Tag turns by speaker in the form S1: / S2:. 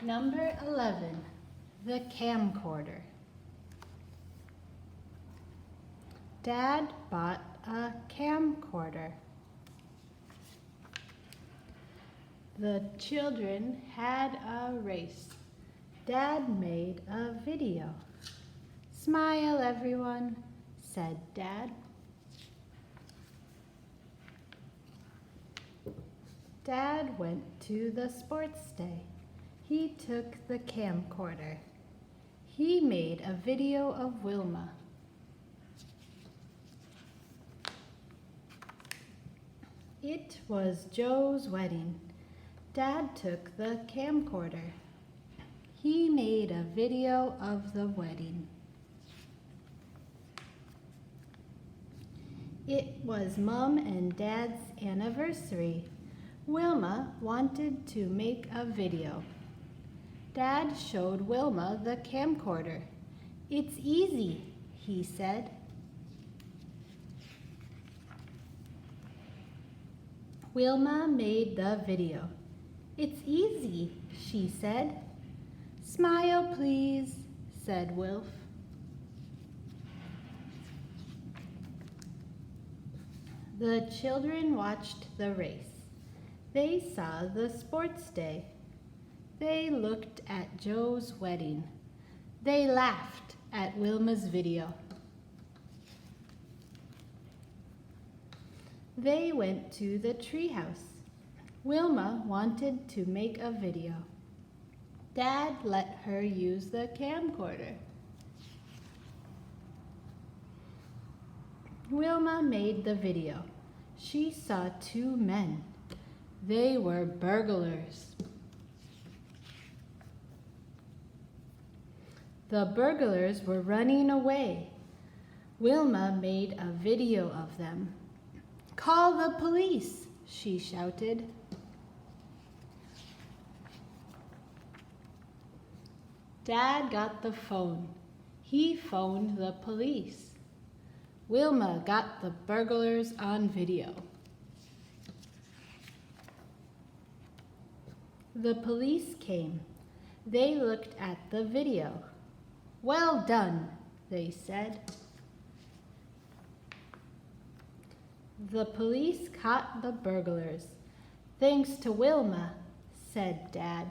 S1: Number 11, the camcorder. Dad bought a camcorder. The children had a race. Dad made a video. Smile, everyone, said Dad. Dad went to the sports day. He took the camcorder. He made a video of Wilma. It was Joe's wedding. Dad took the camcorder. He made a video of the wedding. It was Mom and Dad's anniversary. Wilma wanted to make a video. Dad showed Wilma the camcorder. "It's easy," he said. Wilma made the video. "It's easy," she said. "Smile, please," said Wilf. The children watched the race. They saw the sports day. They looked at Joe's wedding. They laughed at Wilma's video. They went to the treehouse. Wilma wanted to make a video. Dad let her use the camcorder. Wilma made the video. She saw two men. They were burglars. The burglars were running away. Wilma made a video of them. "Call the police," she shouted. Dad got the phone. He phoned the police. Wilma got the burglars on video. The police came. They looked at the video. "Well done," they said. The police caught the burglars. "Thanks to Wilma," said Dad.